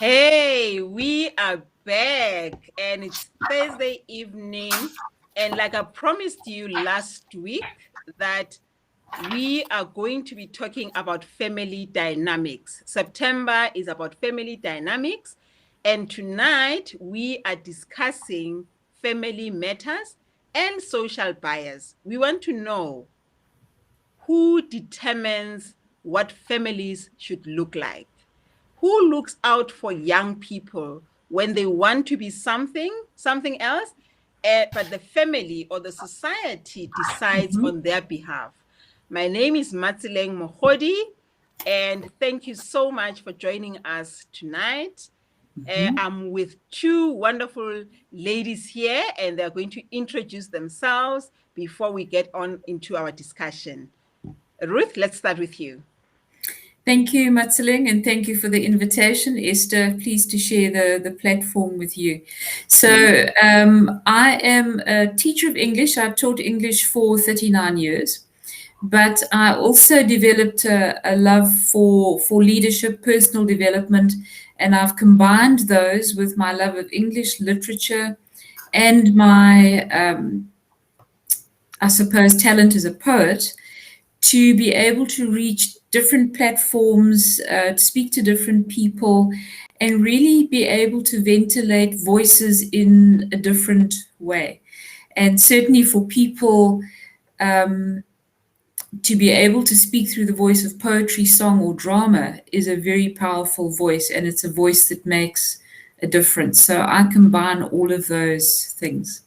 Hey, we are back and it's Thursday evening. And like I promised you last week, that we are going to be talking about family dynamics. September is about family dynamics. And tonight we are discussing family matters and social bias. We want to know who determines what families should look like. Who looks out for young people when they want to be something else, but the family or the society decides on their behalf? My name is Matsileng Mohodi, and thank you so much for joining us tonight. I'm with two wonderful ladies here, and they're going to introduce themselves before we get on into our discussion. Ruth, let's start with you. Thank you, Matseling, and thank you for the invitation. Esther, pleased to share the platform with you. So I am a teacher of English. I've taught English for 39 years, but I also developed a love for leadership, personal development, and I've combined those with my love of English literature and my, I suppose, talent as a poet to be able to reach different platforms, to speak to different people, and really be able to ventilate voices in a different way. And certainly for people to be able to speak through the voice of poetry, song, or drama is a very powerful voice, and it's a voice that makes a difference. So I combine all of those things.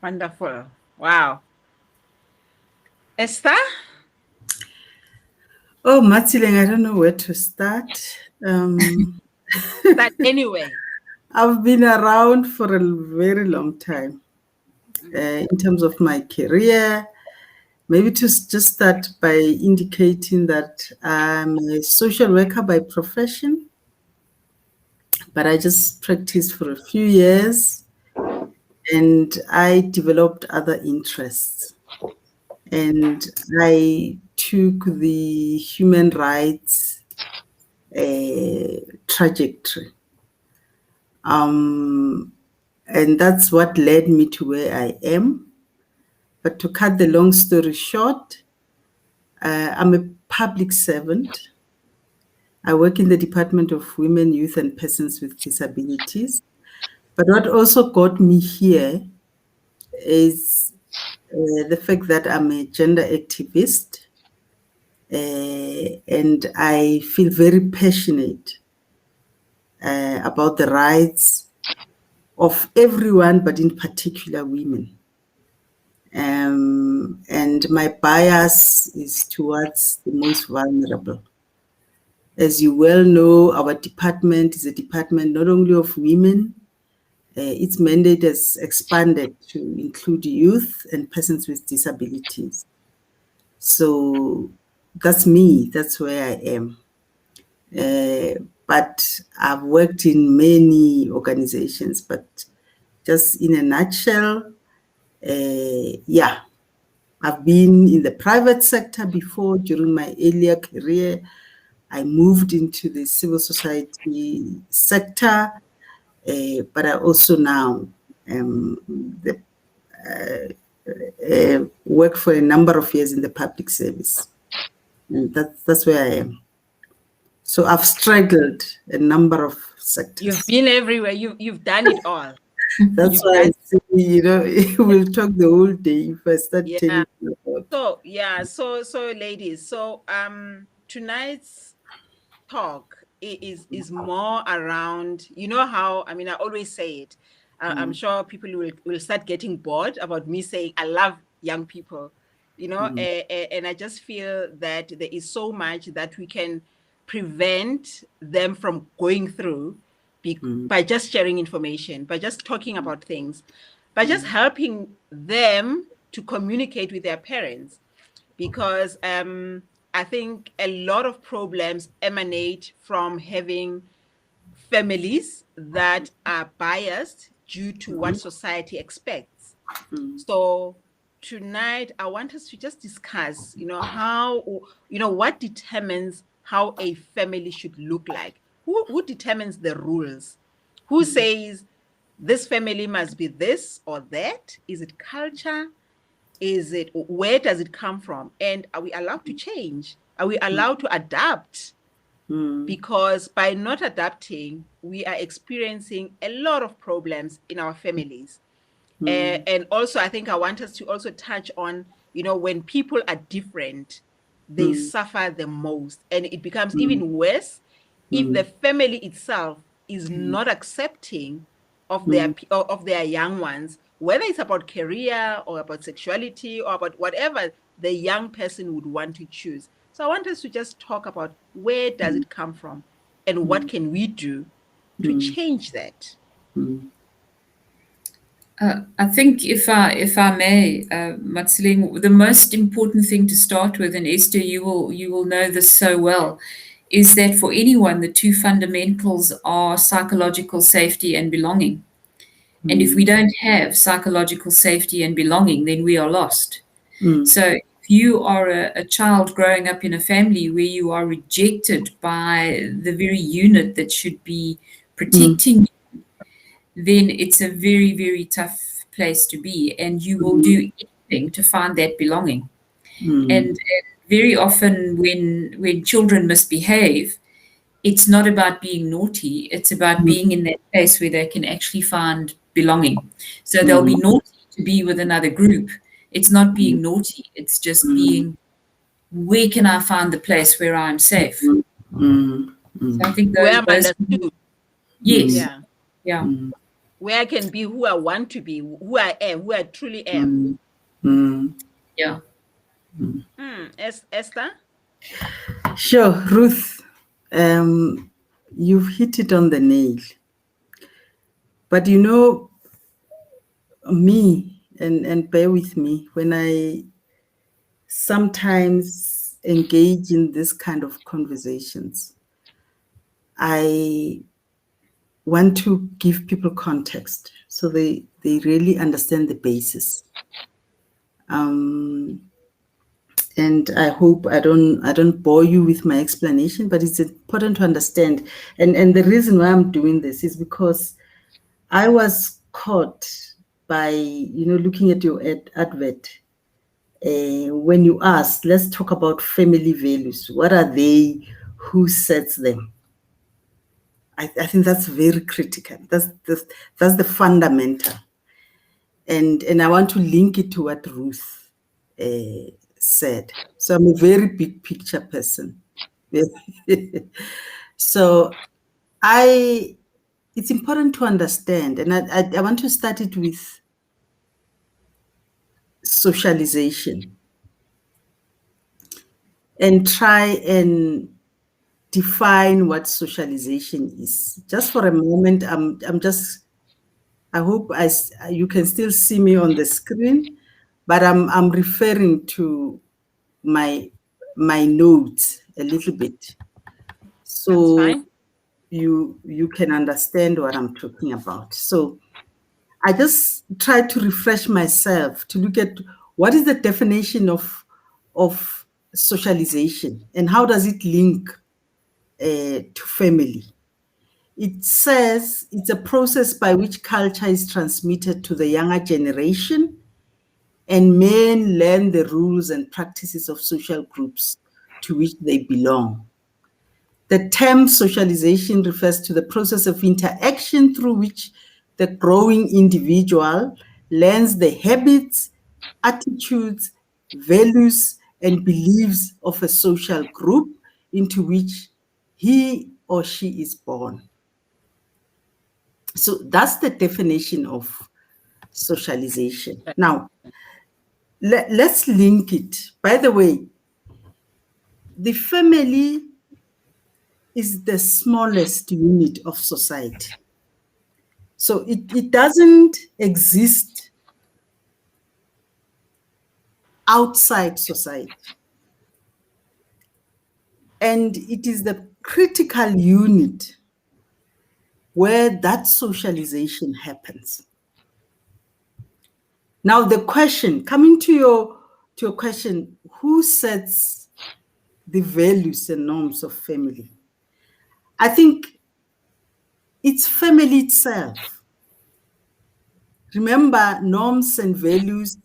Wonderful. Wow. Esther? Oh, Matsileng, I don't know where to start. But anyway. I've been around for a very long time in terms of my career. Maybe to just start by indicating that I'm a social worker by profession, but I just practiced for a few years and I developed other interests. And I took the human rights trajectory. And that's what led me to where I am. But to cut the long story short, I'm a public servant. I work in the Department of Women, Youth, and Persons with Disabilities. But what also got me here is the fact that I'm a gender activist, and I feel very passionate about the rights of everyone, but in particular women. And my bias is towards the most vulnerable. As you well know, our department is a department not only of women, its mandate has expanded to include youth and persons with disabilities. So that's me, that's where I am. But I've worked in many organizations, but just in a nutshell, I've been in the private sector before. During my earlier career, I moved into the civil society sector, but I also now work for a number of years in the public service. And that's where I am. So I've struggled a number of sectors. You've been everywhere. You've done it all. That's why I say, we'll talk the whole day if I start telling you about. So ladies, tonight's talk is more around, how, I always say it. I'm sure people will start getting bored about me saying I love young people, and I just feel that there is so much that we can prevent them from going through by just sharing information, by just talking about things, by just helping them to communicate with their parents. Because I think a lot of problems emanate from having families that are biased due to what society expects. So tonight, I want us to just discuss, what determines how a family should look like. who determines the rules? Who says this family must be this or that? Is it culture? Where does it come from? And are we allowed to change? Are we allowed to adapt? Because by not adapting, we are experiencing a lot of problems in our families. And also, I think I want us to also touch on, when people are different, they suffer the most. And it becomes even worse if the family itself is not accepting of their young ones, whether it's about career or about sexuality or about whatever the young person would want to choose. So I want us to just talk about where does it come from and what can we do to change that. I think if I may, Matseling, the most important thing to start with, and Esther, you will know this so well, is that for anyone, the two fundamentals are psychological safety and belonging. And if we don't have psychological safety and belonging, then we are lost. So if you are a child growing up in a family where you are rejected by the very unit that should be protecting you, then it's a very, very tough place to be. And you will do anything to find that belonging. And very often when children misbehave, it's not about being naughty, it's about being in that place where they can actually find belonging. So they'll be naughty to be with another group. It's not being naughty, it's just being, where can I find the place where I'm safe? So I think Where I'm those understood. yes. Yeah. Where I can be who I want to be, who I am, who I truly am. Yeah. Esther? Sure, Ruth, you've hit it on the nail. But me, and bear with me, when I sometimes engage in this kind of conversations, I want to give people context so they really understand the basis. And I hope I don't bore you with my explanation, but it's important to understand. And the reason why I'm doing this is because I was caught by, looking at your advert. When you asked, let's talk about family values. What are they? Who sets them? I think that's very critical. That's the fundamental. And I want to link it to what Ruth said. So I'm a very big picture person. So it's important to understand, and I want to start it with socialization and try and define what socialization is. Just for a moment, I hope you can still see me on the screen, but I'm referring to my notes a little bit, so That's fine. you can understand what I'm talking about. So I just try to refresh myself to look at what is the definition of socialization and how does it link to family. It says it's a process by which culture is transmitted to the younger generation and men learn the rules and practices of social groups to which they belong. The term socialization refers to the process of interaction through which the growing individual learns the habits, attitudes, values, and beliefs of a social group into which he or she is born. So that's the definition of socialization. Now, let's link it. By the way, the family is the smallest unit of society. So it doesn't exist outside society. And it is the critical unit where that socialization happens. Now the question, coming to your question, who sets the values and norms of family? I think it's family itself. Remember, norms and values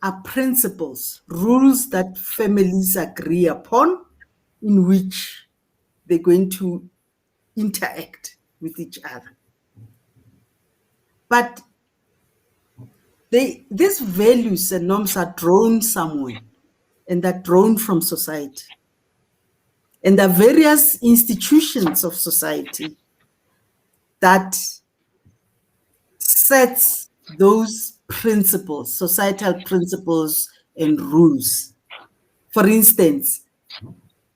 are principles, rules that families agree upon in which they're going to interact with each other. But these values and norms are drawn somewhere, and they're drawn from society. And there are various institutions of society that sets those principles, societal principles and rules. For instance,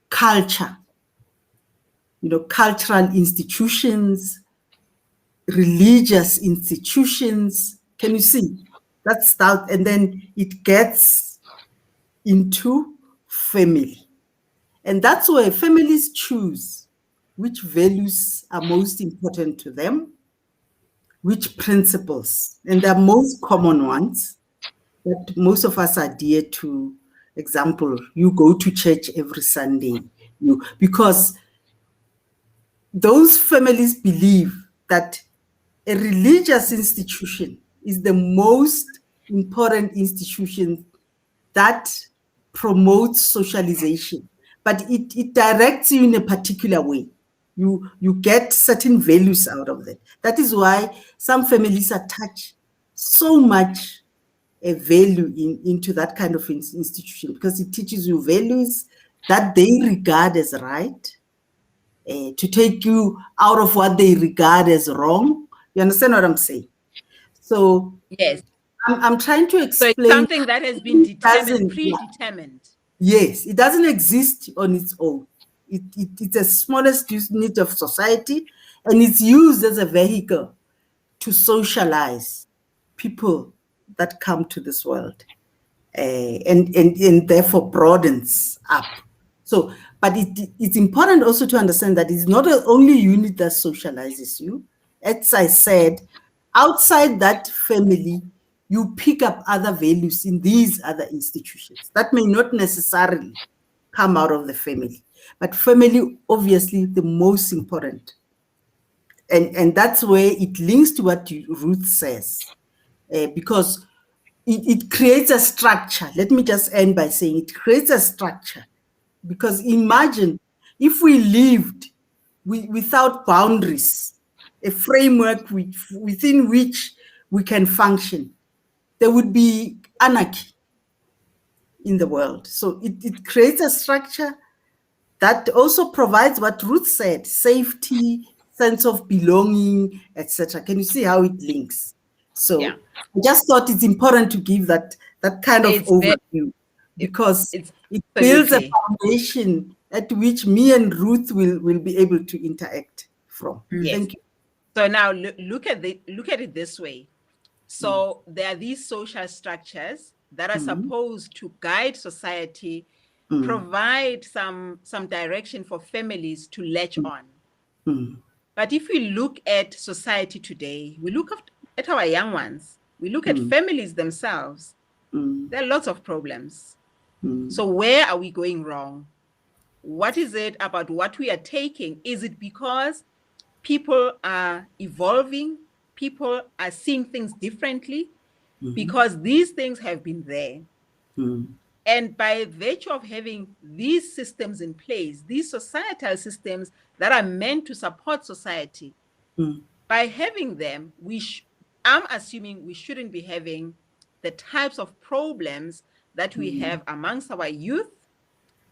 culture, cultural institutions, religious institutions. Can you see? That's that, and then it gets into family. And that's where families choose which values are most important to them, which principles, and the most common ones that most of us adhere to. Example, you go to church every Sunday, because those families believe that a religious institution is the most important institution that promotes socialization, but it directs you in a particular way. You get certain values out of that. That is why some families attach so much a value into that kind of institution, because it teaches you values that they regard as right, to take you out of what they regard as wrong. You understand what I'm saying? So yes, I'm trying to explain. So it's something that has been determined, predetermined. Yes, it doesn't exist on its own. It's the smallest unit of society, and it's used as a vehicle to socialize people that come to this world, and therefore broadens up. So, but it's important also to understand that it's not the only unit that socializes you. As I said, outside that family, you pick up other values in these other institutions that may not necessarily come out of the family, but family, obviously, the most important. And that's where it links to what Ruth says, because it creates a structure. Let me just end by saying it creates a structure, because imagine if we lived without boundaries, a framework within which we can function, there would be anarchy in the world. So it creates a structure that also provides what Ruth said: safety, sense of belonging, etc. Can you see how it links? So yeah. I just thought it's important to give that kind of overview, because it builds a foundation at which me and Ruth will be able to interact from. Yes. Thank you. So now look at it this way. So there are these social structures that are supposed to guide society, provide some direction for families to latch on. But if we look at society today, we look at our young ones, we look at families themselves, there are lots of problems. So where are we going wrong? What is it about what we are taking? Is it because people are evolving? People are seeing things differently? Because these things have been there. And by virtue of having these systems in place, these societal systems that are meant to support society, by having them, I'm assuming we shouldn't be having the types of problems that we have amongst our youth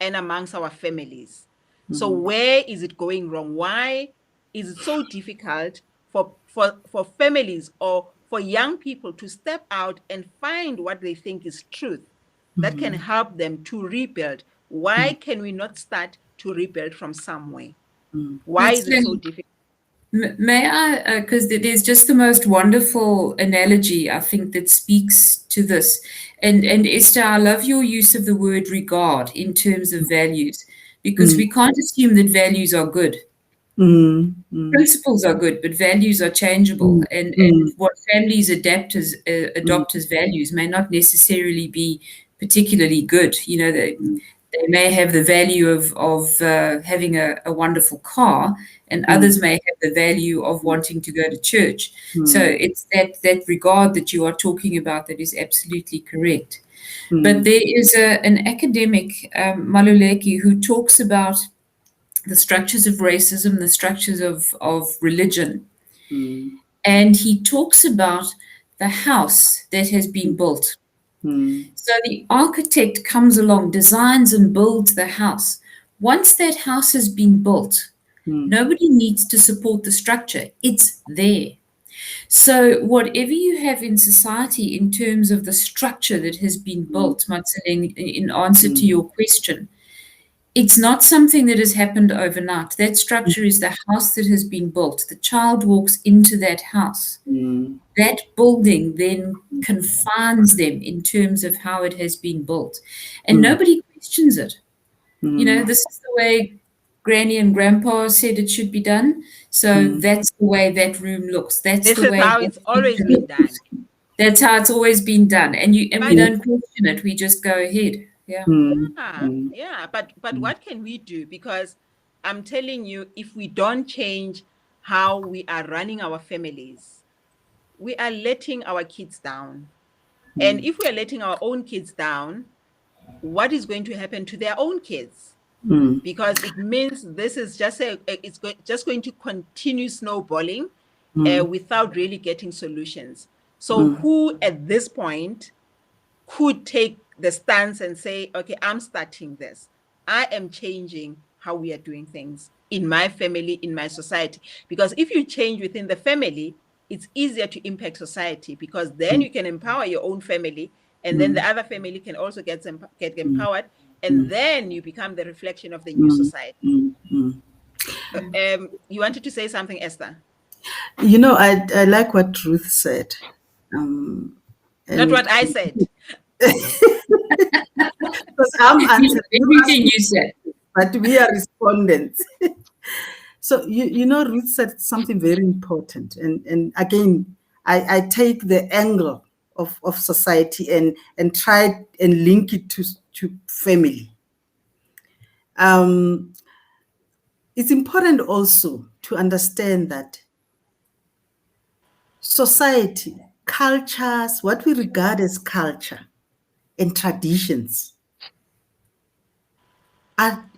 and amongst our families. So where is it going wrong? Why is it so difficult for families or for young people to step out and find what they think is truth that can help them to rebuild? Why can we not start to rebuild from somewhere? Why is it so difficult? May I, because there's just the most wonderful analogy, I think, that speaks to this. And Esther, I love your use of the word regard in terms of values, because we can't assume that values are good. Principles are good, but values are changeable. And what families adopt as values may not necessarily be particularly good. You know, They may have the value of having a wonderful car, and others may have the value of wanting to go to church. So it's that regard that you are talking about that is absolutely correct. But there is an academic, Maluleki, who talks about the structures of racism, the structures of religion. And he talks about the house that has been built. So the architect comes along, designs and builds the house. Once that house has been built, nobody needs to support the structure. It's there. So whatever you have in society in terms of the structure that has been built, Matseleng, in answer to your question, it's not something that has happened overnight. That structure is the house that has been built. The child walks into that house. That building then confines them in terms of how it has been built. And nobody questions it. You know, this is the way Granny and Grandpa said it should be done. So that's the way that room looks. That's This the is way how it's always been done. That's how it's always been done. And we don't question it. We just go ahead. Yeah. Yeah. But what can we do? Because I'm telling you, if we don't change how we are running our families, we are letting our kids down. And if we are letting our own kids down, what is going to happen to their own kids? Because it means this is just just going to continue snowballing without really getting solutions. So who at this point could take the stance and say, okay, I'm starting this. I am changing how we are doing things in my family, in my society. Because if you change within the family, it's easier to impact society, because then you can empower your own family, and then the other family can also get empowered, and then you become the reflection of the new society. You wanted to say something, Esther? You know, I like what Ruth said. Not what I said. Because I'm answering everything you said, but we are respondents. So you know, Ruth said something very important, and again, I take the angle of society and try and link it to family. It's important also to understand that society, cultures, what we regard as culture and traditions are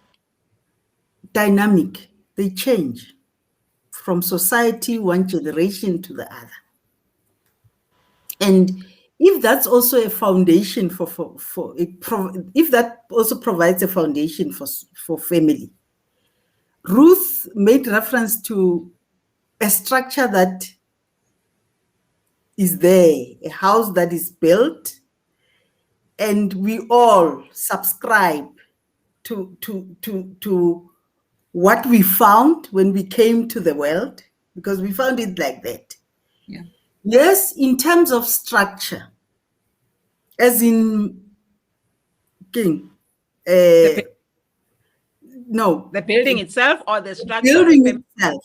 dynamic. They change from society, one generation to the other. And if that's also a foundation if that also provides a foundation for family, Ruth made reference to a structure that is there, a house that is built, and we all subscribe to what we found when we came to the world, because we found it like that. Yeah. Yes, in terms of structure, as in King, no. The building itself or the structure? Building itself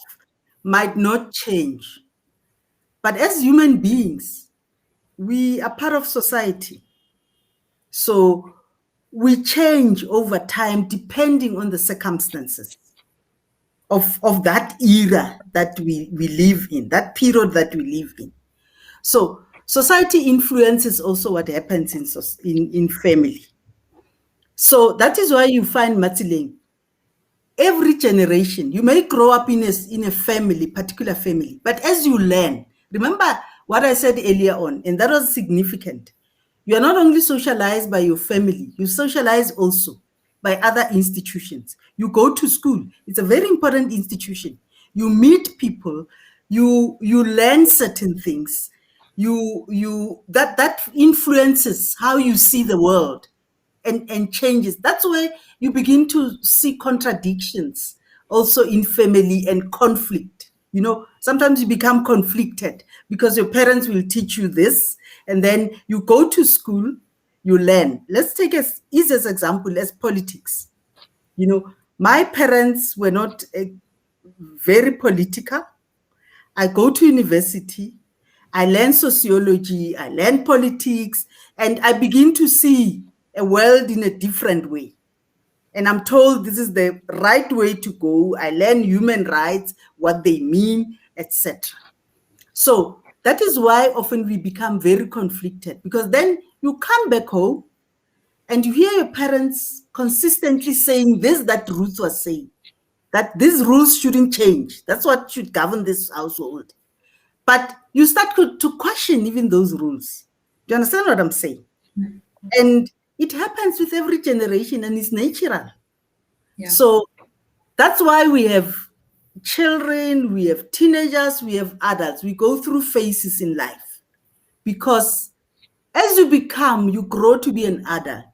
might not change. But as human beings, we are part of society. So we change over time depending on the circumstances of that era that we live in, that period that we live in. So society influences also what happens in family. So that is why you find, Matsileng, every generation, you may grow up in a family, particular family, but as you learn, remember what I said earlier on, and that was significant. You are not only socialized by your family, you socialize also by other institutions. You go to school, it's a very important institution. You meet people, you learn certain things, that influences how you see the world and changes. That's where you begin to see contradictions also in family and conflict. You know, sometimes you become conflicted because your parents will teach you this, and then you go to school, you learn. Let's take as easy as example as politics. You know, my parents were not very political. I go to university, I learn sociology, I learn politics, and I begin to see a world in a different way. and I'm told this is the right way to go. I learn human rights, what they mean, etc. So that is why often we become very conflicted, because then you come back home and you hear your parents consistently saying this, that Ruth was saying, that these rules shouldn't change. That's what should govern this household. But you start to question even those rules. Do you understand what I'm saying? Mm. And it happens with every generation, and it's natural. Yeah. So that's why we have children, we have teenagers, we have adults. We go through phases in life, because as you grow to be an adult,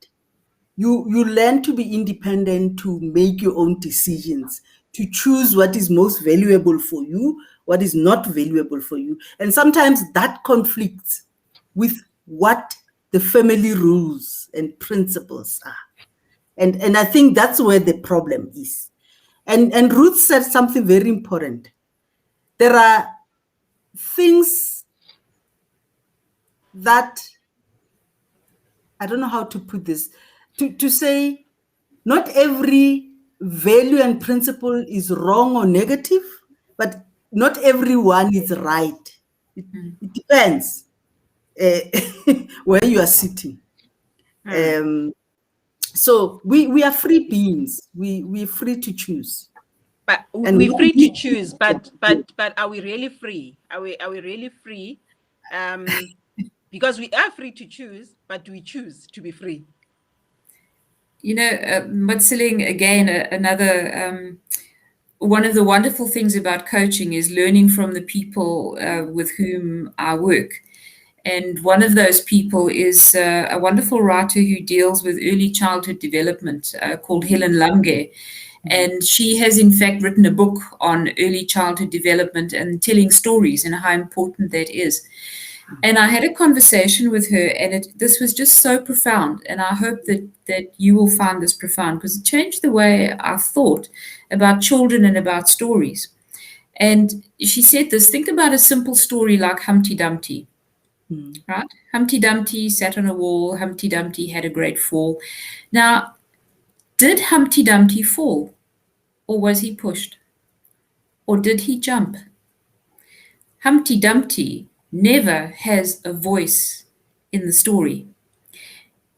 you learn to be independent, to make your own decisions, to choose what is most valuable for you, what is not valuable for you. And sometimes that conflicts with what the family rules and principles are. And I think that's where the problem is. And Ruth said something very important. There are things that, I don't know how to put this, to say not every value and principle is wrong or negative, but not everyone is right. It depends where you are sitting. So we are free beings. We're free to choose. But And we're free to choose, but are we really free? Are we really free? Because we are free to choose, but we choose to be free. You know, Mutseling, again, another one of the wonderful things about coaching is learning from the people with whom I work. And one of those people is a wonderful writer who deals with early childhood development called Helen Lumge. And she has, in fact, written a book on early childhood development and telling stories and how important that is. And I had a conversation with her, and this was just so profound. And I hope that you will find this profound, because it changed the way I thought about children and about stories. And she said this: think about a simple story like Humpty Dumpty. Right? Humpty Dumpty sat on a wall. Humpty Dumpty had a great fall. Now, did Humpty Dumpty fall? Or was he pushed? Or did he jump? Humpty Dumpty never has a voice in the story.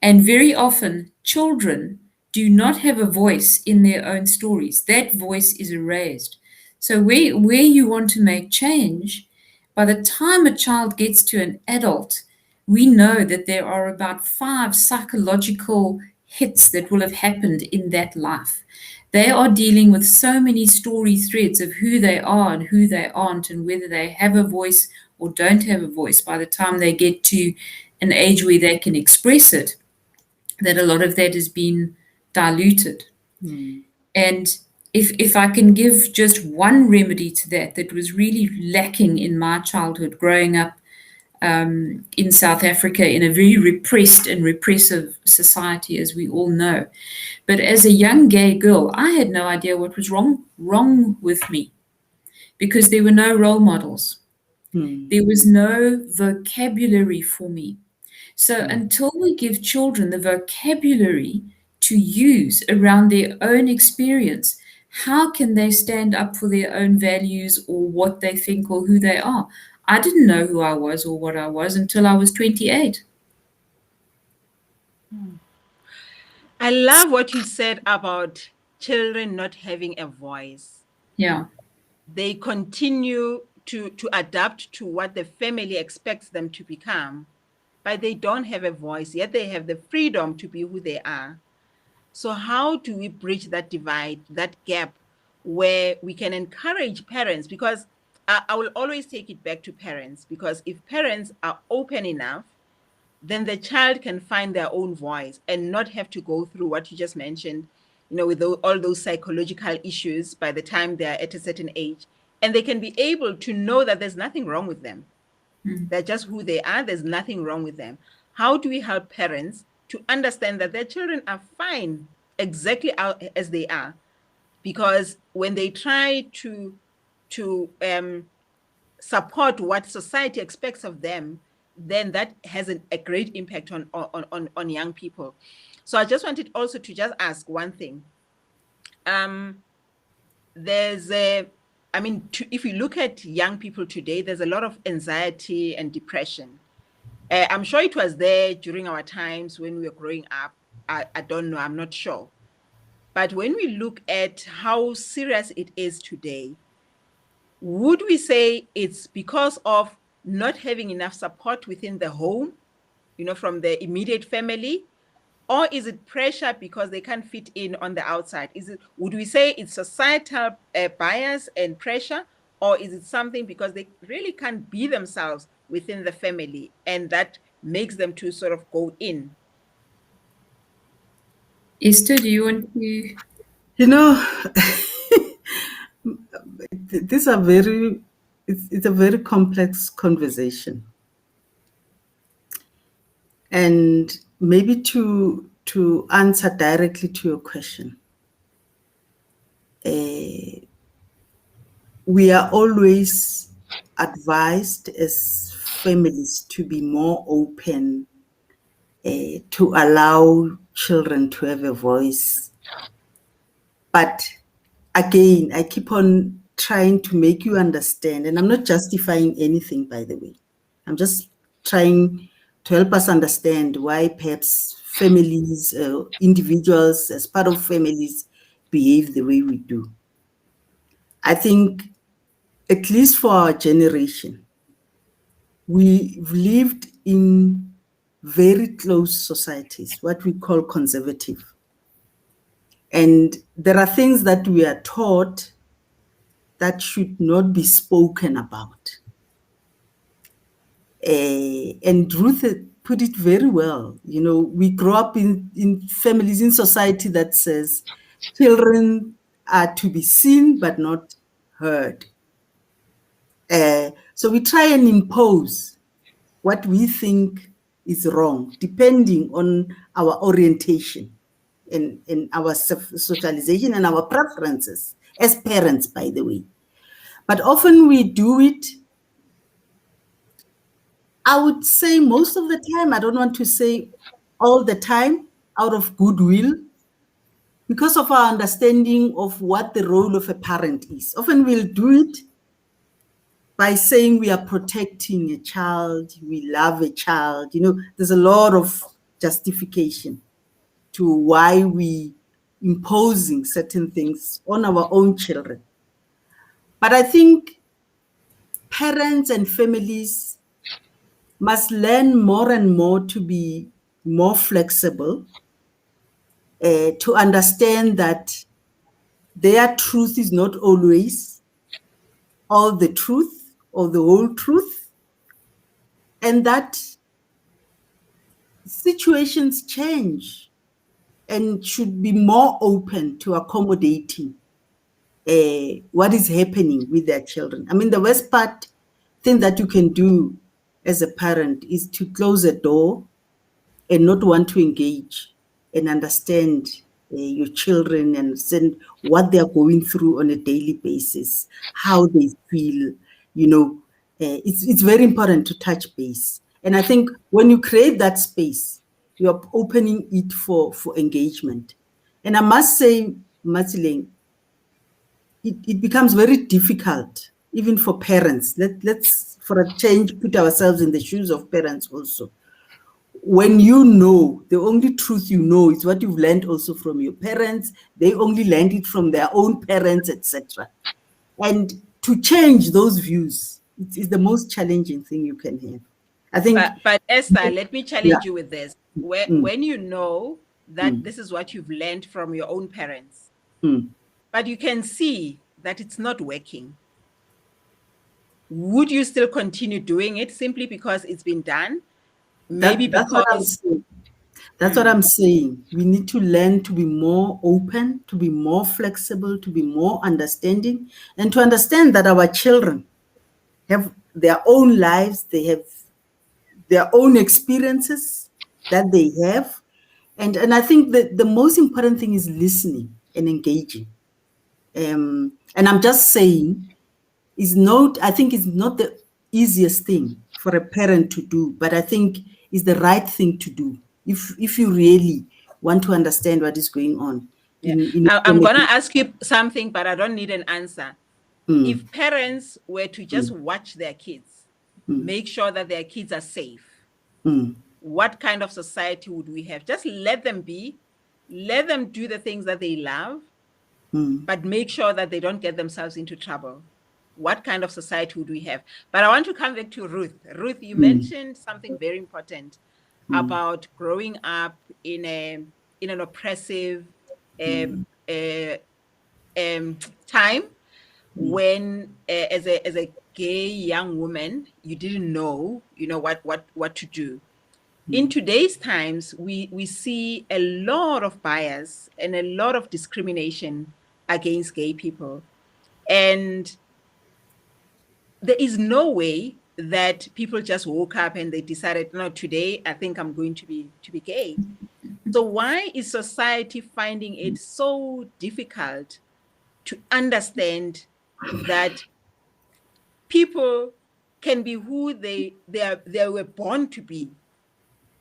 And very often, children do not have a voice in their own stories. That voice is erased. So where you want to make change, by the time a child gets to an adult, we know that there are about 5 psychological hits that will have happened in that life. They are dealing with so many story threads of who they are and who they aren't, and whether they have a voice or don't have a voice by the time they get to an age where they can express it, that a lot of that has been diluted. And if I can give just one remedy to that was really lacking in my childhood, growing up in South Africa in a very repressed and repressive society, as we all know. But as a young gay girl, I had no idea what was wrong with me, because there were no role models. There was no vocabulary for me. So until we give children the vocabulary to use around their own experience, how can they stand up for their own values or what they think or who they are? I didn't know who I was or what I was until I was 28. I love what you said about children not having a voice. Yeah. They continue to adapt to what the family expects them to become, but they don't have a voice, yet they have the freedom to be who they are. So how do we bridge that divide, that gap, where we can encourage parents? Because I will always take it back to parents, because if parents are open enough, then the child can find their own voice and not have to go through what you just mentioned, with all those psychological issues by the time they are at a certain age. And they can be able to know that there's nothing wrong with them. They're just who they are. There's nothing wrong with them. How do we help parents to understand that their children are fine exactly as they are? Because when they try to support what society expects of them, then that has a great impact on young people. So I just wanted also to just ask one thing. There's if you look at young people today, there's a lot of anxiety and depression. I'm sure it was there during our times when we were growing up. I don't know, I'm not sure. But when we look at how serious it is today, would we say it's because of not having enough support within the home, from the immediate family? Or is it pressure because they can't fit in on the outside? Would we say it's societal bias and pressure, or is it something because they really can't be themselves within the family and that makes them to sort of go in? Esther, do you want to? These are it's a very complex conversation. And maybe to answer directly to your question, we are always advised as families to be more open, to allow children to have a voice. But again, I keep on trying to make you understand, and I'm not justifying anything, by the way. I'm just trying to help us understand why perhaps families, individuals as part of families behave the way we do. I think, at least for our generation, we've lived in very close societies, what we call conservative. And there are things that we are taught that should not be spoken about. And Ruth put it very well. We grow up in families, in society that says children are to be seen but not heard. So we try and impose what we think is wrong, depending on our orientation and our socialization and our preferences as parents, by the way. But often we do it, I would say most of the time, I don't want to say all the time, out of goodwill, because of our understanding of what the role of a parent is. Often we'll do it by saying we are protecting a child, we love a child. There's a lot of justification to why we imposing certain things on our own children. But I think parents and families must learn more and more to be more flexible, to understand that their truth is not always all the truth or the whole truth, and that situations change and should be more open to accommodating what is happening with their children. I mean, the worst thing that you can do as a parent is to close a door and not want to engage and understand your children and understand what they're going through on a daily basis, how they feel. It's very important to touch base. And I think when you create that space, you're opening it for engagement. And I must say, Matsileng, it becomes very difficult, even for parents. Let's, for a change, put ourselves in the shoes of parents also. When the only truth is what you've learned also from your parents, they only learned it from their own parents, etc. And to change those views, it is the most challenging thing you can have. I think. But Esther, let me challenge you with this. When you know that this is what you've learned from your own parents, but you can see that it's not working, would you still continue doing it simply because it's been done? Maybe that's what I'm saying. We need to learn to be more open, to be more flexible, to be more understanding, and to understand that our children have their own lives, they have their own experiences that they have. And I think that the most important thing is listening and engaging. And I'm just saying, I think it's not the easiest thing for a parent to do, but I think it's the right thing to do if you really want to understand what is going on. Yeah. I'm going to ask you something, but I don't need an answer. If parents were to just watch their kids, make sure that their kids are safe, what kind of society would we have? Just let them be, let them do the things that they love, but make sure that they don't get themselves into trouble. What kind of society would we have? But I want to come back to Ruth. Ruth, you mentioned something very important about growing up in an oppressive time when, as a gay young woman, you didn't know, what to do. In today's times, we see a lot of bias and a lot of discrimination against gay people. And there is no way that people just woke up and they decided, no, today I think I'm going to be gay. So why is society finding it so difficult to understand that people can be who they were born to be?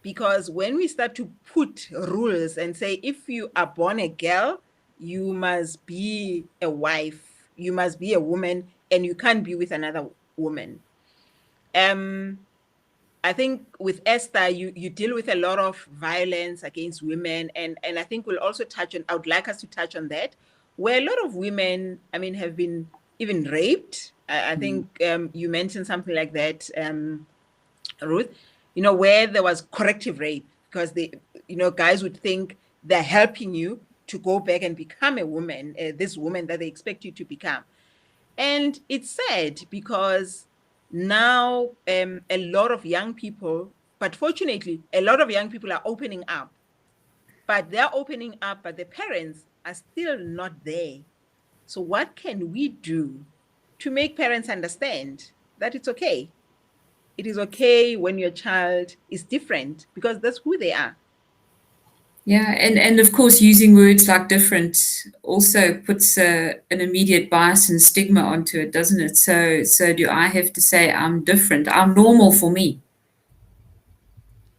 Because when we start to put rules and say, if you are born a girl, you must be a wife, you must be a woman, and you can't be with another woman. I think with Esther, you deal with a lot of violence against women. And I think we'll also I would like us to touch on that, where a lot of women, have been even raped. I think you mentioned something like that, Ruth, where there was corrective rape, because guys would think they're helping you to go back and become a woman, this woman that they expect you to become. And it's sad because now a lot of young people, but fortunately, a lot of young people are opening up. But they're opening up, but the parents are still not there. So what can we do to make parents understand that it's okay? It is okay when your child is different, because that's who they are. Yeah, and of course, using words like different also puts an immediate bias and stigma onto it, doesn't it? So do I have to say I'm different? I'm normal for me.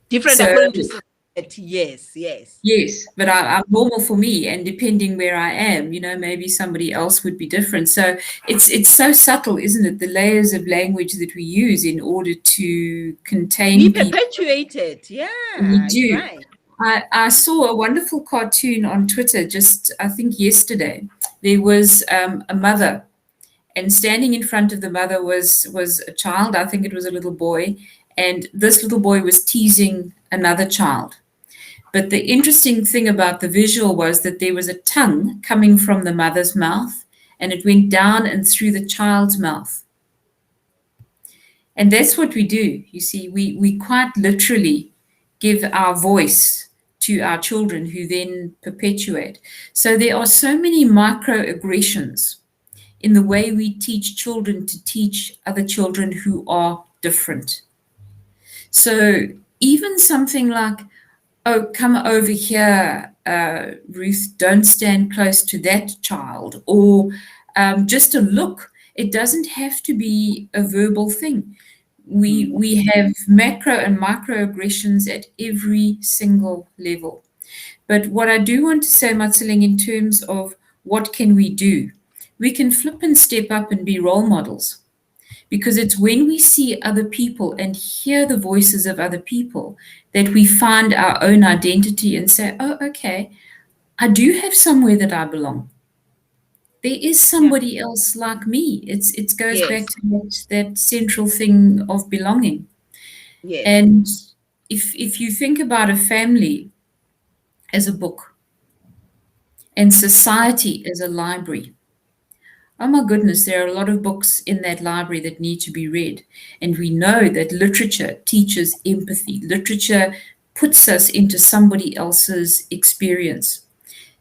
Different according to society, yes. Yes, but I'm normal for me, and depending where I am, maybe somebody else would be different. So it's so subtle, isn't it? The layers of language that we use in order to contain we people. perpetuate it. Yeah, we do. Right. I saw a wonderful cartoon on Twitter just, I think, yesterday. There was a mother, and standing in front of the mother was a child. I think it was a little boy, and this little boy was teasing another child. But the interesting thing about the visual was that there was a tongue coming from the mother's mouth, and it went down and through the child's mouth. And that's what we do. You see, we quite literally give our voice to our children, who then perpetuate. So there are so many microaggressions in the way we teach children to teach other children who are different. So even something like, oh, come over here, Ruth, don't stand close to that child, or just a look. It doesn't have to be a verbal thing. We have macro and microaggressions at every single level. But what I do want to say, Matseling, in terms of what can we do, we can flip and step up and be role models. Because it's when we see other people and hear the voices of other people that we find our own identity and say, oh, okay, I do have somewhere that I belong. There is somebody else like me. It goes back to that central thing of belonging. Yes. And if you think about a family as a book and society as a library, oh my goodness, there are a lot of books in that library that need to be read. And we know that literature teaches empathy. Literature puts us into somebody else's experience.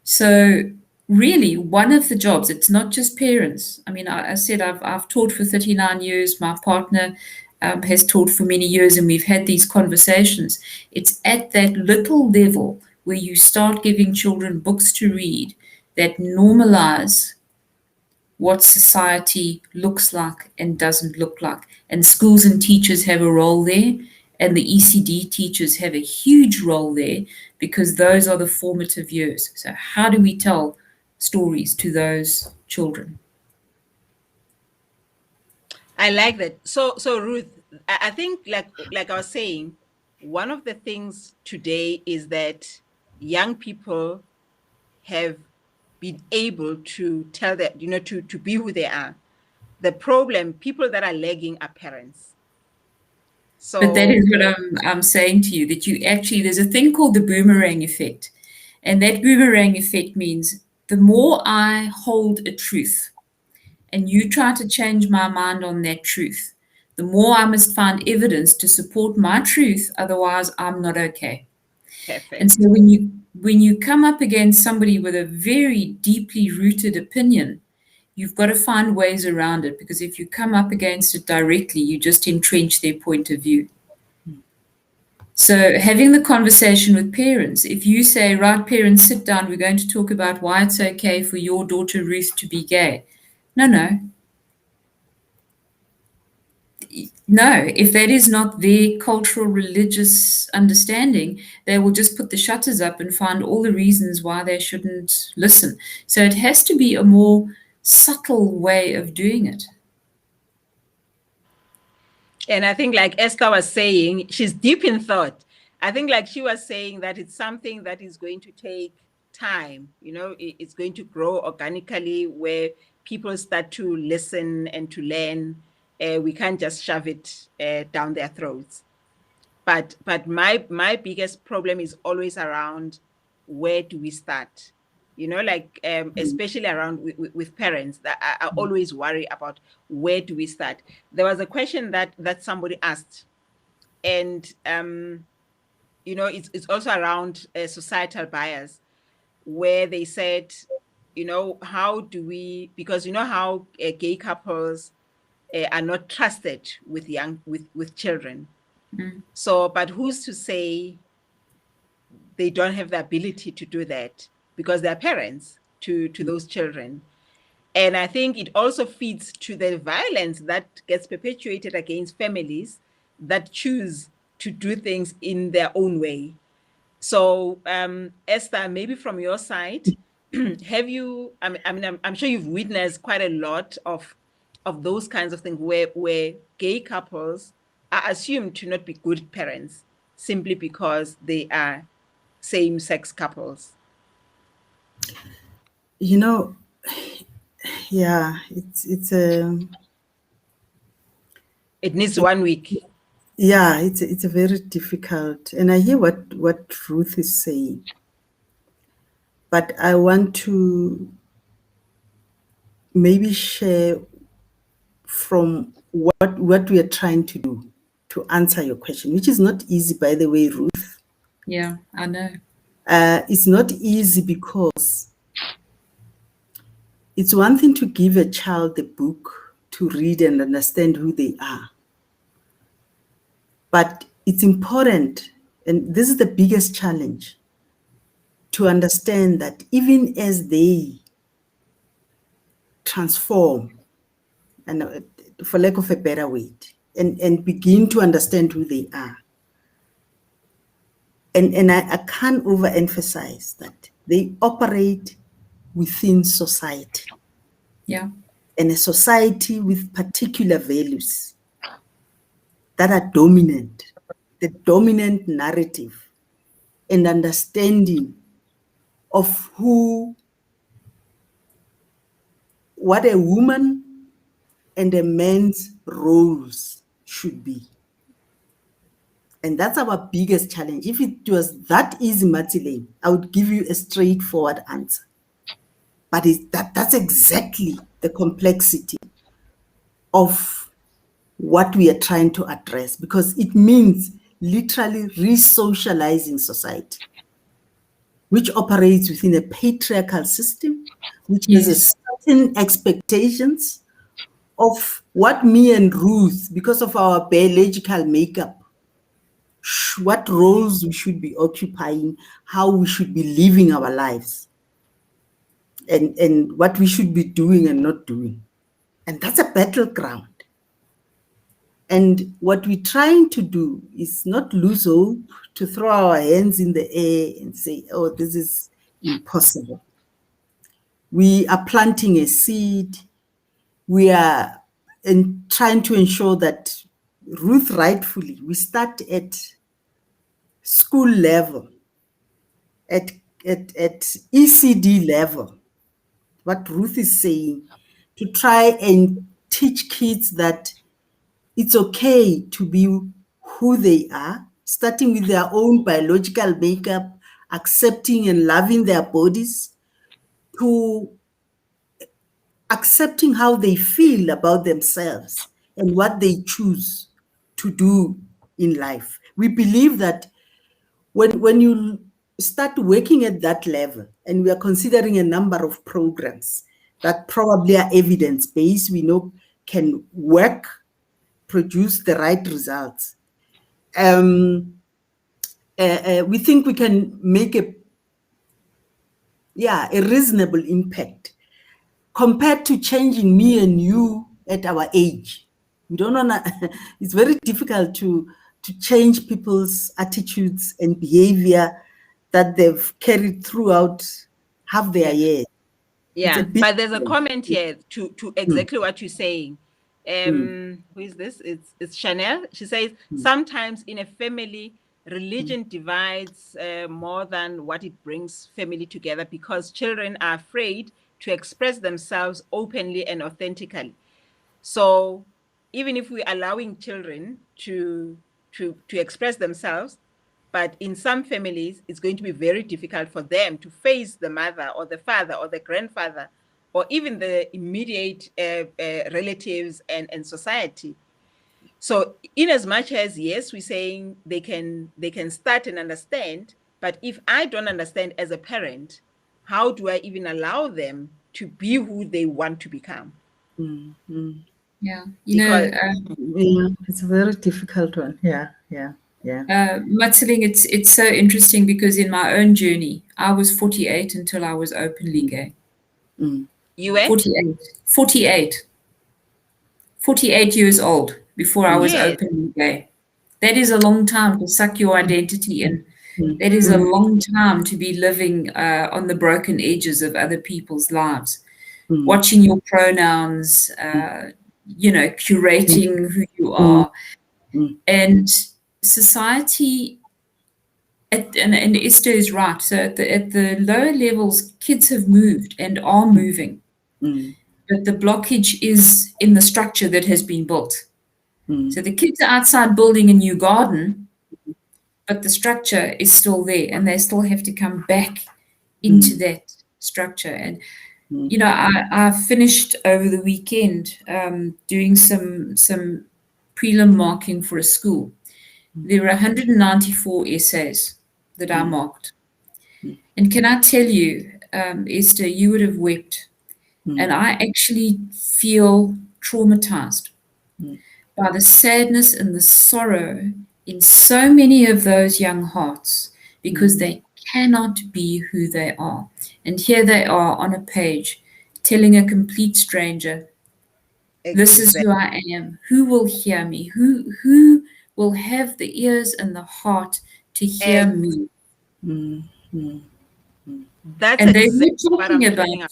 So really, one of the jobs, it's not just parents. I mean, I said I've taught for 39 years. My partner has taught for many years, and we've had these conversations. It's at that little level where you start giving children books to read that normalize what society looks like and doesn't look like. And schools and teachers have a role there, and the ECD teachers have a huge role there because those are the formative years. So how do we tell stories to those children? I like that. So Ruth, I think like I was saying, one of the things today is that young people have been able to tell that, to be who they are. The problem, people that are lagging are parents. So But that is what I'm saying to you, that there's a thing called the boomerang effect. And that boomerang effect means the more I hold a truth and you try to change my mind on that truth, the more I must find evidence to support my truth, otherwise I'm not okay. perfect. And so when you come up against somebody with a very deeply rooted opinion, you've got to find ways around it, because if you come up against it directly, you just entrench their point of view. So having the conversation with parents, if you say, right, parents, sit down, we're going to talk about why it's okay for your daughter Ruth to be gay. No. If that is not their cultural, religious understanding, they will just put the shutters up and find all the reasons why they shouldn't listen. So it has to be a more subtle way of doing it. And I think, like Esther was saying, she's deep in thought. I think, like she was saying, that it's something that is going to take time. It's going to grow organically, where people start to listen and to learn. We can't just shove it down their throats. But my biggest problem is always around, where do we start? Especially around with parents, that I always worry about, where do we start? There was a question that somebody asked, and it's also around societal bias, where they said, how do we, because how gay couples are not trusted with children. So, but who's to say they don't have the ability to do that, because they're parents to those children? And I think it also feeds to the violence that gets perpetuated against families that choose to do things in their own way. So, Esther, maybe from your side, have you? I'm sure you've witnessed quite a lot of those kinds of things, where gay couples are assumed to not be good parents simply because they are same-sex couples. Yeah, it's It needs 1 week. Yeah, it's a very difficult, and I hear what Ruth is saying, but I want to maybe share from what we are trying to do to answer your question, which is not easy, by the way, Ruth. Yeah, I know. It's not easy because it's one thing to give a child a book to read and understand who they are. But it's important, and this is the biggest challenge, to understand that even as they transform, and for lack of a better word, and begin to understand who they are, and I can't overemphasize that they operate within society. Yeah. And a society with particular values that are dominant, the dominant narrative and understanding of what a woman and a man's roles should be. And that's our biggest challenge. If it was that easy, Matilene, I would give you a straightforward answer. But that's exactly the complexity of what we are trying to address, because it means literally re-socializing society, which operates within a patriarchal system, which has a certain expectations of what me and Ruth, because of our biological makeup, what roles we should be occupying, how we should be living our lives, and what we should be doing and not doing. And that's a battleground. And what we're trying to do is not lose hope, to throw our hands in the air and say, oh, this is impossible. We are planting a seed. We are trying to ensure that Ruth rightfully, we start at school level, at ECD level, what Ruth is saying, to try and teach kids that it's okay to be who they are, starting with their own biological makeup, accepting and loving their bodies, to accepting how they feel about themselves and what they choose to do in life. We believe that when you start working at that level, and we are considering a number of programs that probably are evidence-based, we know can work, produce the right results. We think we can make a reasonable impact compared to changing me and you at our age. We don't want to, it's very difficult to change people's attitudes and behavior that they've carried throughout half their years. Yeah, but there's a comment here to exactly what you're saying. Who is this? It's Chanel. She says, sometimes in a family, religion divides more than what it brings family together, because children are afraid to express themselves openly and authentically. So even if we're allowing children to express themselves, but in some families, it's going to be very difficult for them to face the mother or the father or the grandfather or even the immediate relatives and society. So in as much as, yes, we're saying they can start and understand, but if I don't understand as a parent, how do I even allow them to be who they want to become? Yeah, yeah, it's a very difficult one. Yeah. Matseling, it's so interesting because in my own journey, I was 48 until I was openly gay. You were? 48 years old before I was openly gay. That is a long time to suck your identity in. That is a long time to be living on the broken edges of other people's lives, watching your pronouns, curating who you are. And society, and Esther is right, so at the lower levels, kids have moved and are moving. But the blockage is in the structure that has been built. So the kids are outside building a new garden, but the structure is still there, and they still have to come back into that structure. And I finished over the weekend doing some prelim marking for a school. There were 194 essays that I marked. And can I tell you, Esther, you would have wept. And I actually feel traumatized by the sadness and the sorrow in so many of those young hearts, because they cannot be who they are. And here they are on a page telling a complete stranger, this is who I am. Who will hear me? Who will have the ears and the heart to hear me? That's and exactly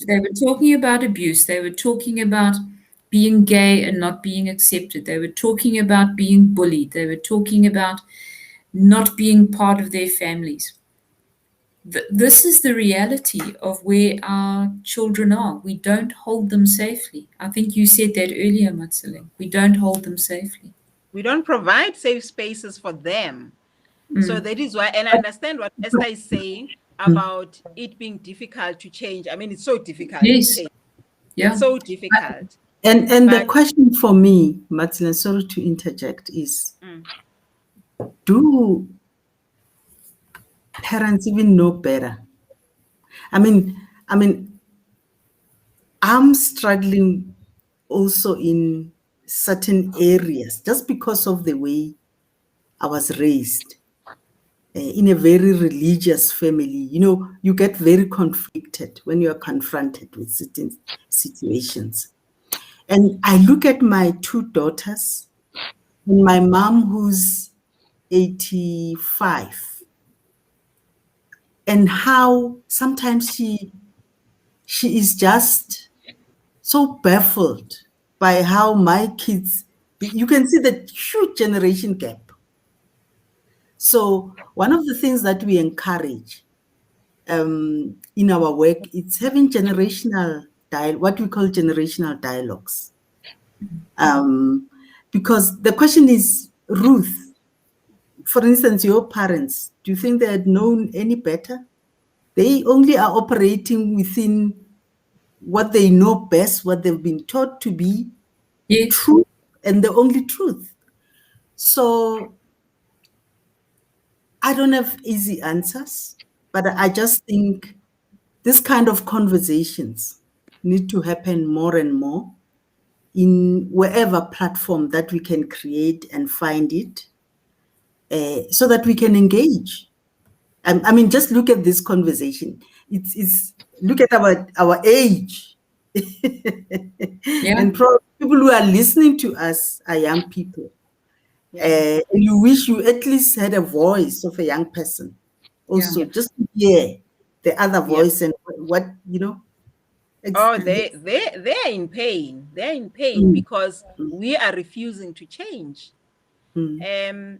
they were talking about abuse. They were talking about being gay and not being accepted. They were talking about being bullied. They were talking about not being part of their families. This is the reality of where our children are. We don't hold them safely. I think you said that earlier, Matseling. We don't hold them safely. We don't provide safe spaces for them. So that is why, and I understand what Esther is saying about it being difficult to change. I mean, it's so difficult to change. Yeah. It's so difficult. And the question for me, Matseling, sorry to interject, is do parents even know better? I mean, I'm struggling also in certain areas just because of the way I was raised in a very religious family. You get very conflicted when you are confronted with certain situations. And I look at my two daughters, and my mom who's 85, and how sometimes she is just so baffled by how my kids, you can see the huge generation gap. So one of the things that we encourage in our work, it's having what we call generational dialogues. Because the question is, Ruth, for instance, your parents, do you think they had known any better? They only are operating within what they know best, what they've been taught to be true and the only truth. So I don't have easy answers, but I just think this kind of conversations need to happen more and more in wherever platform that we can create and find it, so that we can engage. I mean, just look at this conversation. It's look at our age. And probably people who are listening to us are young people. And you wish you at least had a voice of a young person also, just to hear the other voice and what, you know. Oh, they're in pain. They're in pain because we are refusing to change. And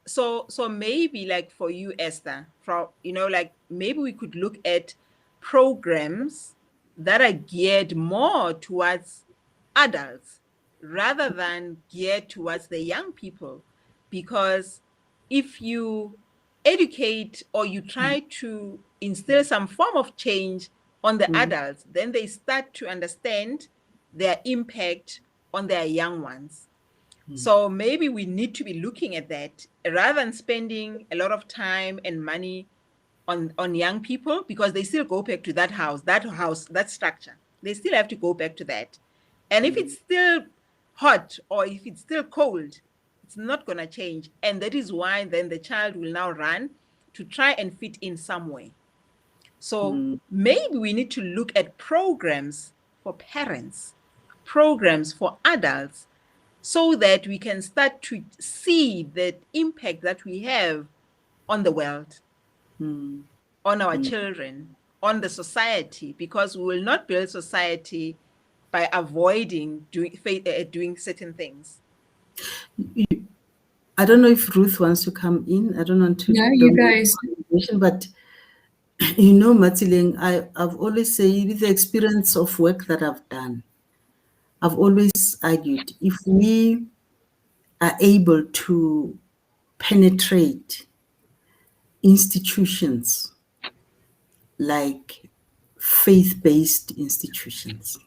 so maybe like for you, Esther, from like maybe we could look at programs that are geared more towards adults rather than geared towards the young people, because if you educate or you try to instill some form of change on the adults, then they start to understand their impact on their young ones. So maybe we need to be looking at that rather than spending a lot of time and money on young people, because they still go back to that house, that structure. They still have to go back to that. And if it's still hot or if it's still cold, it's not going to change. And that is why then the child will now run to try and fit in some way. So maybe we need to look at programs for parents, programs for adults, so that we can start to see the impact that we have on the world, on our children, on the society, because we will not build society by avoiding doing certain things. I don't know if Ruth wants to come in. I don't want to. No, you guys. But Matileng, I've always said, with the experience of work that I've done, I've always argued, if we are able to penetrate institutions like faith-based institutions,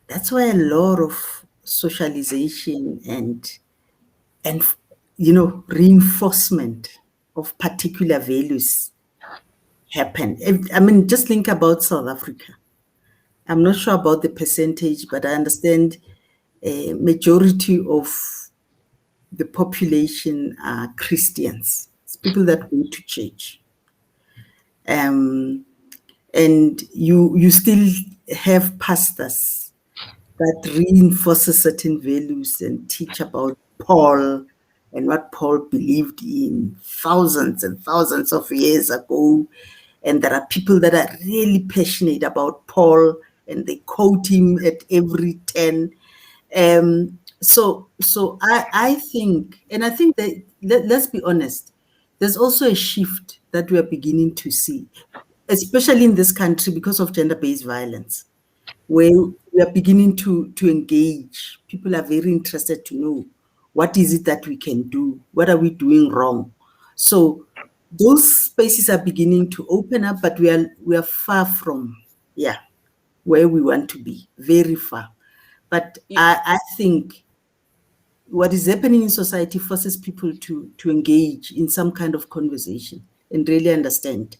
that's where a lot of socialization and reinforcement of particular values happen. I mean, just think about South Africa. I'm not sure about the percentage, but I understand a majority of the population are Christians. It's people that go to church. And you still have pastors that reinforces certain values and teach about Paul and what Paul believed in thousands and thousands of years ago. And there are people that are really passionate about Paul and they quote him at every turn. So I think, and I think that, let's be honest, there's also a shift that we are beginning to see, especially in this country because of gender-based violence, where we are beginning to engage. People are very interested to know, what is it that we can do? What are we doing wrong? So those spaces are beginning to open up, but we are far from where we want to be, very far. But I think what is happening in society forces people to engage in some kind of conversation and really understand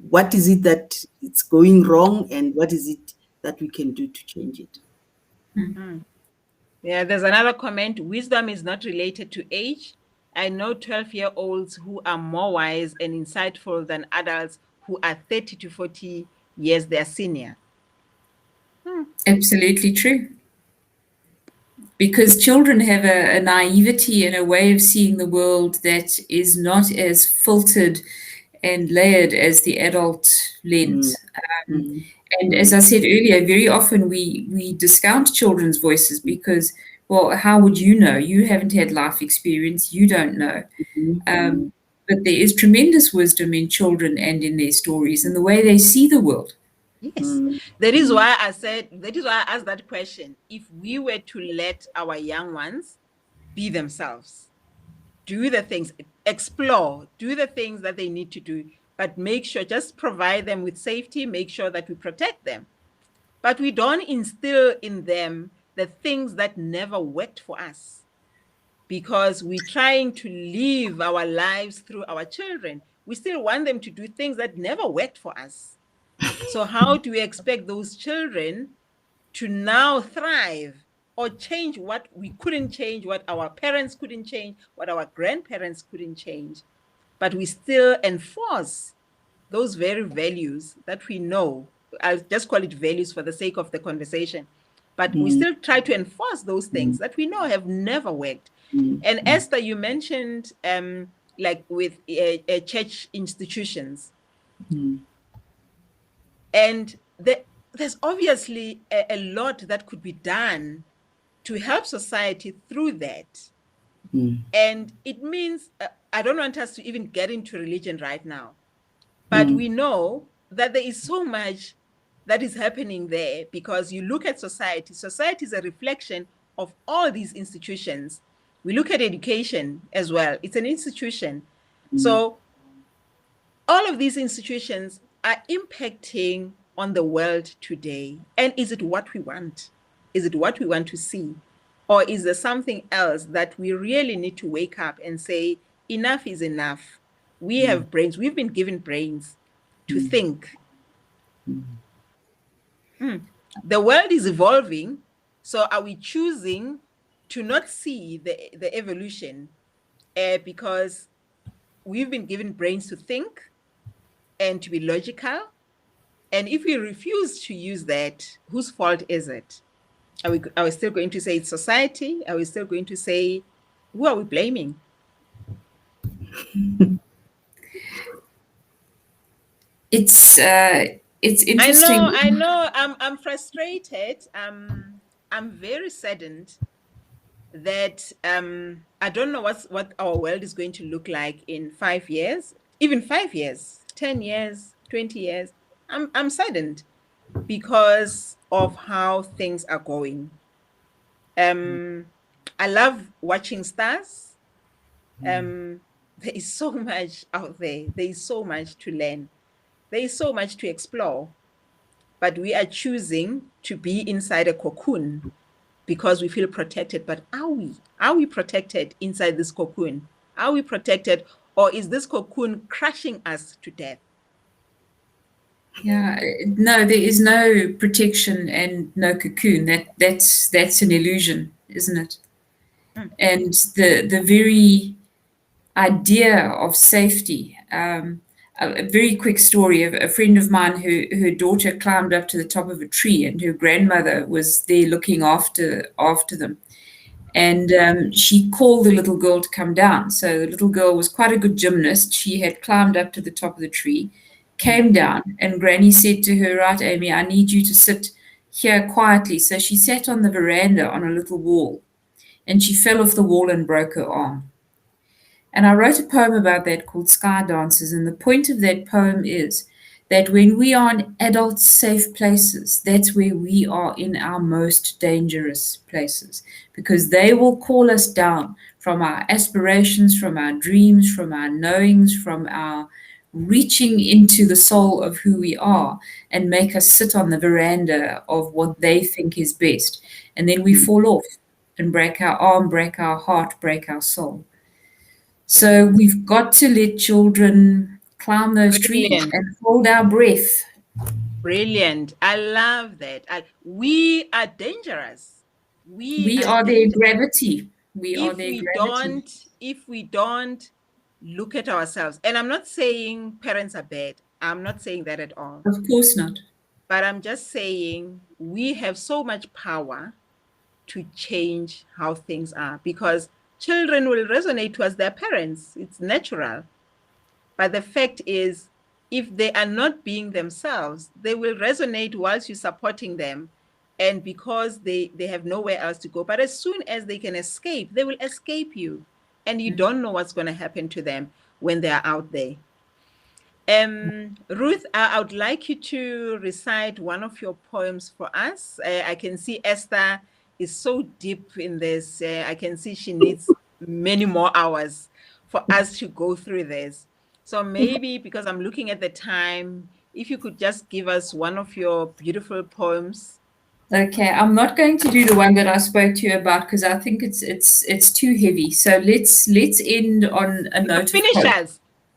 what is it that it's going wrong and what is it that we can do to change it. Yeah, there's another comment. Wisdom is not related to age. I know 12-year-olds who are more wise and insightful than adults who are 30 to 40 years their senior. Absolutely true. because children have a naivety and a way of seeing the world that is not as filtered and layered as the adult lens. And as I said earlier, very often we discount children's voices because, well, how would you know? You haven't had life experience, you don't know. But there is tremendous wisdom in children and in their stories and the way they see the world. Yes. That is why I asked that question. If we were to let our young ones be themselves, do the things, explore, do the things that they need to do, but make sure, just provide them with safety, make sure that we protect them. But we don't instill in them the things that never worked for us, because we're trying to live our lives through our children. We still want them to do things that never worked for us. So how do we expect those children to now thrive or change what we couldn't change, what our parents couldn't change, what our grandparents couldn't change? But we still enforce those very values that we know. I'll just call it values for the sake of the conversation. But we still try to enforce those things that we know have never worked. And Esther, you mentioned like with church institutions. And there's obviously a lot that could be done to help society through that. And it means, I don't want us to even get into religion right now, but we know that there is so much that is happening there, because you look at society. Society is a reflection of all these institutions. We look at education as well. It's an institution. So all of these institutions are impacting on the world today. And is it what we want? Is it what we want to see? Or is there something else that we really need to wake up and say, enough is enough? We have brains. We've been given brains to think. The world is evolving. So are we choosing to not see the evolution because we've been given brains to think and to be logical? And if we refuse to use that, whose fault is it? Are we still going to say it's society? Are we still going to say, who are we blaming? It's interesting. I know. I'm frustrated. I'm very saddened that I don't know what our world is going to look like in 5 years, even 5 years, 10 years, 20 years. I'm saddened because of how things are going. I love watching stars. There is so much out there. There is so much to learn. There is so much to explore. But we are choosing to be inside a cocoon because we feel protected. But are we? Are we protected inside this cocoon? Are we protected, or is this cocoon crushing us to death? Yeah, no, there is no protection and no cocoon. That's an illusion, isn't it? And the very idea of safety. A very quick story of a friend of mine who her daughter climbed up to the top of a tree, and her grandmother was there looking after them. And she called the little girl to come down. So the little girl was quite a good gymnast. She had climbed up to the top of the tree, came down, and Granny said to her, "Right, Amy, I need you to sit here quietly." So she sat on the veranda on a little wall, and she fell off the wall and broke her arm. And I wrote a poem about that called Sky Dancers. And the point of that poem is that when we are in adult safe places, that's where we are in our most dangerous places, because they will call us down from our aspirations, from our dreams, from our knowings, from our reaching into the soul of who we are, and make us sit on the veranda of what they think is best. And then we fall off and break our arm, break our heart, break our soul. So we've got to let children climb those trees and hold our breath. Brilliant. I love that. We are dangerous. We are their gravity. If we don't look at ourselves, and I'm not saying parents are bad. I'm not saying that at all. Of course not. But I'm just saying we have so much power to change how things are, because children will resonate towards their parents. It's natural. But the fact is, if they are not being themselves, they will resonate whilst you're supporting them. And because they have nowhere else to go. But as soon as they can escape, they will escape you. And you don't know what's going to happen to them when they're out there. Ruth, I would like you to recite one of your poems for us. I can see Esther is so deep in this. I can see she needs many more hours for us to go through this. So maybe, because I'm looking at the time, if you could just give us one of your beautiful poems. Okay, I'm not going to do the one that I spoke to you about because I think it's too heavy. So let's end on a note of hope.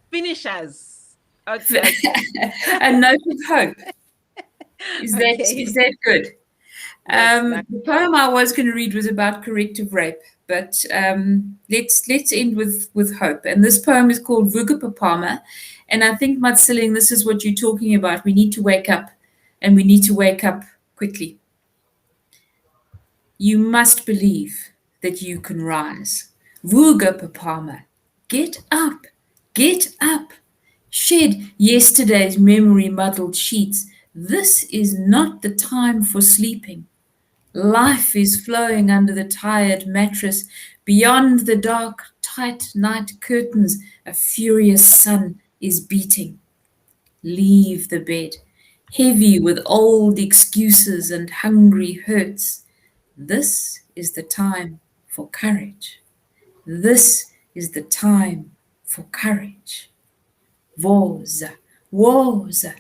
Finish us. Okay. A note of hope. Is that good? The poem I was going to read was about corrective rape, but let's end with hope. And this poem is called Vugapapama. And I think, Matsiling, this is what you're talking about. We need to wake up, and we need to wake up quickly. You must believe that you can rise. Vugapapama, get up, get up. Shed yesterday's memory-muddled sheets. This is not the time for sleeping. Life is flowing under the tired mattress. Beyond the dark, tight night curtains, a furious sun is beating. Leave the bed, heavy with old excuses and hungry hurts. This is the time for courage. This is the time for courage. Woza, woza.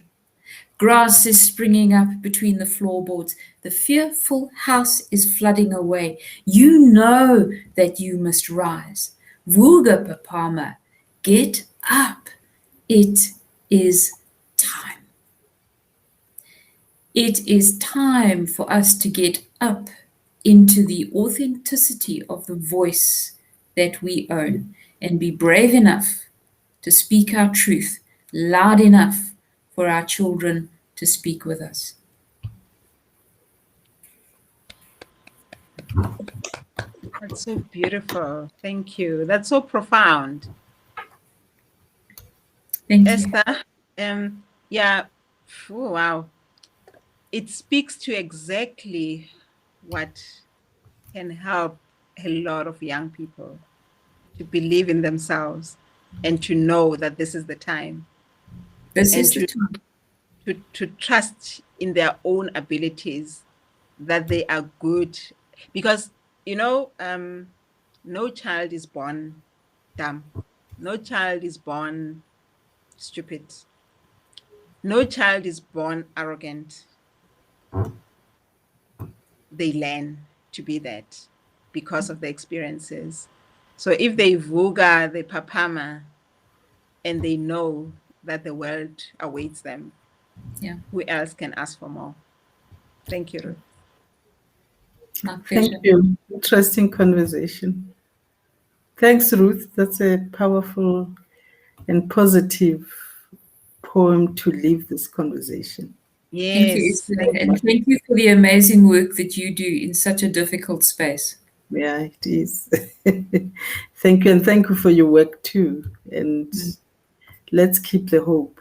Grass is springing up between the floorboards. The fearful house is flooding away. You know that you must rise. Vugapapama, get up. It is time. It is time for us to get up into the authenticity of the voice that we own and be brave enough to speak our truth loud enough for our children to speak with us. That's so beautiful. Thank you. That's so profound. Thank you. Esther, yeah, oh, wow. It speaks to exactly what can help a lot of young people to believe in themselves and to know that this is the time. This is the time. To trust in their own abilities, that they are good. Because, no child is born dumb. No child is born stupid. No child is born arrogant. They learn to be that because of the experiences. So if they vuga, they papama, and they know that the world awaits them, who else can ask for more? Thank you, Ruth. My pleasure. Thank you. Interesting conversation. Thanks, Ruth. That's a powerful and positive poem to leave this conversation. Yes. Thank you, and thank you for the amazing work that you do in such a difficult space. Yeah, it is. Thank you, and thank you for your work too. And let's keep the hope.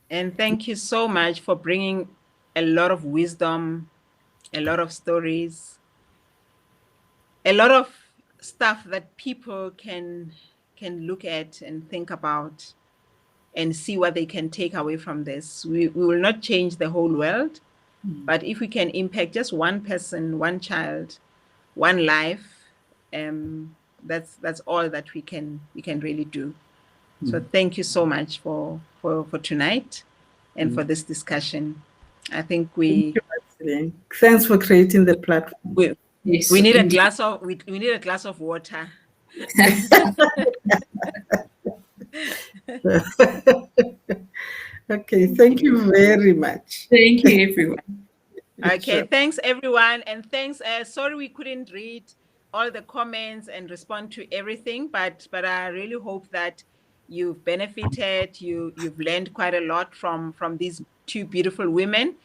And thank you so much for bringing a lot of wisdom, a lot of stories, a lot of stuff that people can look at and think about and see what they can take away from this. We will not change the whole world, but if we can impact just one person, one child, one life, that's all that we can really do. So thank you so much for tonight and for this discussion. I think thanks for creating the platform. We need a glass of we need a glass of water. Okay, thank you very much. Thank you, everyone. Okay, thanks everyone, and thanks. Sorry we couldn't read all the comments and respond to everything, but I really hope that you've benefited. You've learned quite a lot from these two beautiful women.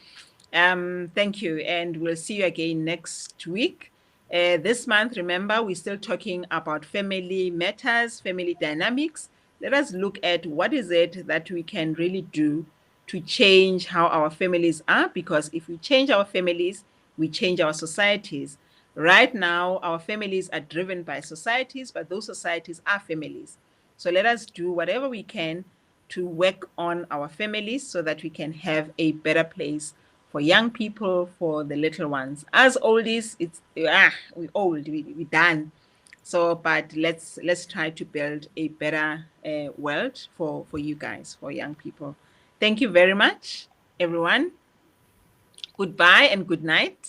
Thank you. And we'll see you again next week. This month, remember, we're still talking about family matters, family dynamics. Let us look at what is it that we can really do to change how our families are, because if we change our families, we change our societies. Right now, our families are driven by societies, but those societies are families. So let us do whatever we can to work on our families so that we can have a better place for young people, for the little ones. As oldies, it's we old, we done. So, but let's try to build a better world for you guys, for young people. Thank you very much, everyone. Goodbye and good night.